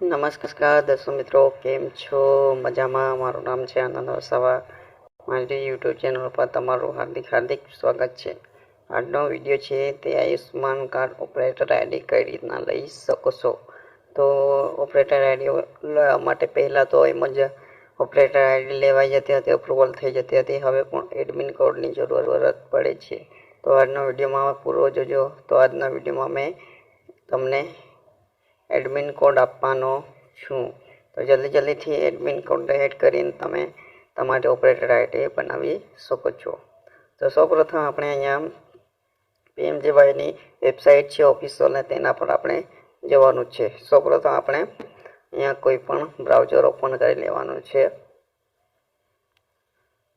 નમસ્કાર દર્શક મિત્રો, કેમ છો? મજામાં? મારું નામ છે આનંદ વસાવા. મારી યુટ્યુબ ચેનલ પર તમારું હાર્દિક સ્વાગત છે. આજનો વિડીયો છે તે આયુષ્માન કાર્ડ ઓપરેટર આઈડી કઈ રીતના લઈ શકો છો. તો ઓપરેટર આઈડી લેવા માટે પહેલાં તો એમ જ ઓપરેટર આઈડી લેવાઈ જતી હતી, અપ્રુવલ થઈ જતી હતી. હવે પણ એડમિન કોડની જરૂરત પડે છે. તો આજના વિડીયોમાં પૂરો જોજો. તો આજના વિડીયોમાં મેં તમને એડમિન કોડ આપવાનો છું. તો જલ્દીથી એડમિન કોડ એડ કરીને તમે તમારી ઓપરેટર આઈડી બનાવી શકો છો. તો સૌપ્રથમ આપણે અહીંયા PMJYની વેબસાઇટ છે ઓફિશિયલ, ને તેના પર આપણે જવાનું છે. સૌપ્રથમ આપણે અહીંયા કોઈ પણ બ્રાઉઝર ઓપન કરી લેવાનું છે.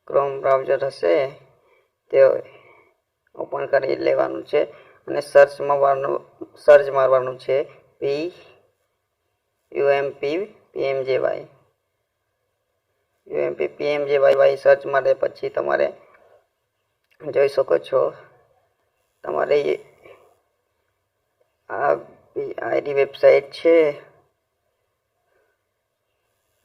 ક્રોમ બ્રાઉઝર હશે તે ઓપન કરી લેવાનું છે અને સર્ચ મારવાનું છે UMP PMJY સર્ચ માટે પછી તમારે જોઈ શકો છો તમારે આ વેબસાઇટ છે.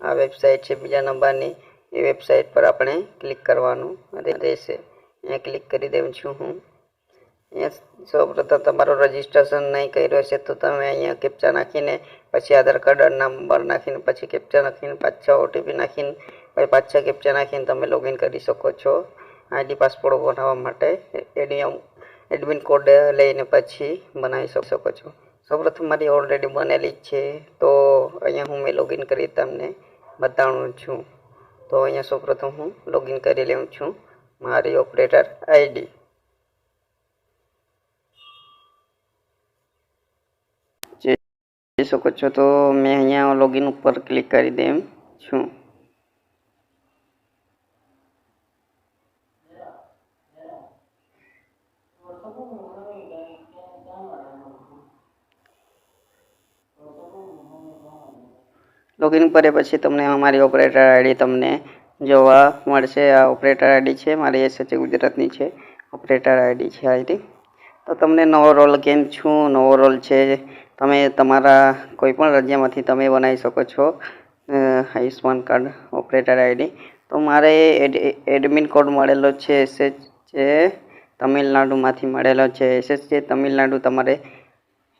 આ વેબસાઇટ છે બીજા નંબરની. એ વેબસાઇટ પર આપણે ક્લિક કરવાનું રહેશે. અહીંયા ક્લિક કરી દઉં છું હું. અહીંયા સૌપ્રથમ તમારું રજીસ્ટ્રેશન નહીં કર્યું હશે તો તમે અહીંયા કેપ્ચા નાખીને પછી આધાર કાર્ડ નંબર નાખીને પછી કેપ્ચા નાખીને પાછા ઓટીપી નાખીને પછી પાછા કેપ્ચા નાખીને તમે લોગિન કરી શકો છો. આઈડી પાસપોર્ટ બનાવવા માટે એડમિન કોડ લઈને પછી બનાવી શકો છો. સૌપ્રથમ મારી ઓલરેડી બનેલી જ છે, તો અહીંયા હું મેં લોગિન કરી તમને બતાવું છું. તો અહીંયા સૌપ્રથમ હું લોગિન કરી લઉં છું મારી ઓપરેટર આઈડી. જોઈ શકો છો. તો મેં અહીંયા લોગિન ઉપર ક્લિક કરી દઉં છું. લોગિન કર્યા પછી તમને અમારી ઓપરેટર આઈડી તમને જોવા મળશે. આ ઓપરેટર આઈડી છે મારી SH ગુજરાતની છે ઓપરેટર આઈડી છે આઈડી. તો તમને નવો રોલ કેમ છું, નવો રોલ છે, તમે તમારા કોઈ પણ રાજ્યમાંથી તમે બનાવી શકો છો આયુષ્માન કાર્ડ ઓપરેટર આઈડી. તો મારે એડમિન કોડ મળેલો છે SH છે તમિલનાડુમાંથી મળેલો છે. SH છે તમિલનાડુ તમારે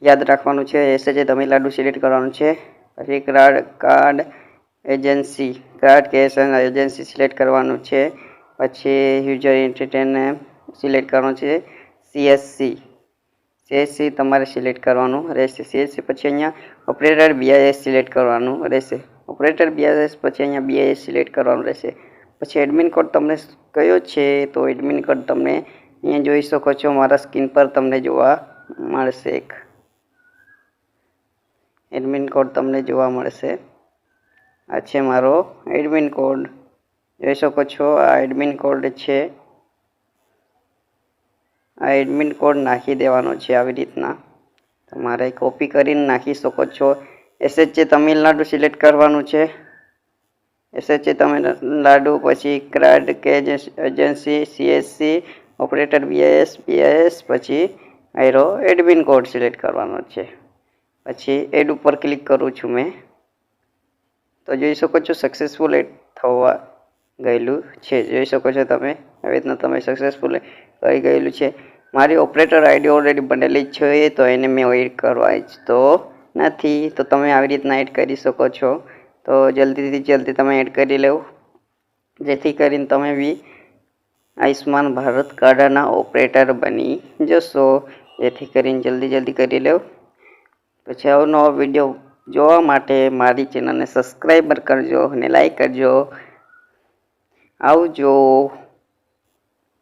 યાદ રાખવાનું છે. SH છે તમિલનાડુ સિલેક્ટ કરવાનું છે. પછી કાર્ડ એજન્સી સિલેક્ટ કરવાનું છે. પછી યુઝર એન્ટિટીને સિલેક્ટ કરવાનું છે. CSC તમારે સિલેક્ટ કરવાનું રહેશે. CSC પછી અહીંયા ઓપરેટર BIS સિલેક્ટ કરવાનું રહેશે. ઓપરેટર BIS પછી અહીંયા BIS સિલેક્ટ કરવાનું રહેશે. પછી એડમિન કોડ તમને કયો છે, તો એડમિન કોડ તમને અહીંયા જોઈ શકો છો. મારા સ્ક્રીન પર તમને જોવા મળશે. એક એડમિન કોડ તમને જોવા મળશે. આ છે મારો એડમિન કોડ, જોઈ શકો છો. આ એડમિન કોડ છે. આ એડમિન કોડ નાખી દેવાનો છે આવી રીતના. તમારે કોપી કરીને નાખી શકો છો. SH છે તમિલનાડુ સિલેક્ટ કરવાનું છે. SH છે તમિલનાડુ પછી card agency CSC operator BIS પછી આયરો એડમિન કોડ સિલેક્ટ કરવાનો છે. પછી એડ ઉપર ક્લિક કરું છું મેં. તો જોઈ શકો છો સક્સેસફુલ એડ થવા ગયેલું છે. જોઈ શકો છો તમે આવી રીતના તમે સક્સેસફુલ કરી ગયેલું છે. મારી ઓપરેટર આઈડી ઓલરેડી બનેલી છે, તો એને મેં એડ કરવા ઈચ્છતો નથી. તો તમે આવી રીતના એડ કરી શકો છો. તો જલ્દી તમે એડ કરી લો, જેથી કરીને તમે બી આયુષ્માન ભારત કાર્ડના ઓપરેટર બની જશો. જેથી કરીને જલ્દી કરી લો. પછી આવો નવો વિડીયો જોવા માટે મારી ચેનલને સબસ્ક્રાઈબર કરજો અને લાઈક કરજો. આવજો.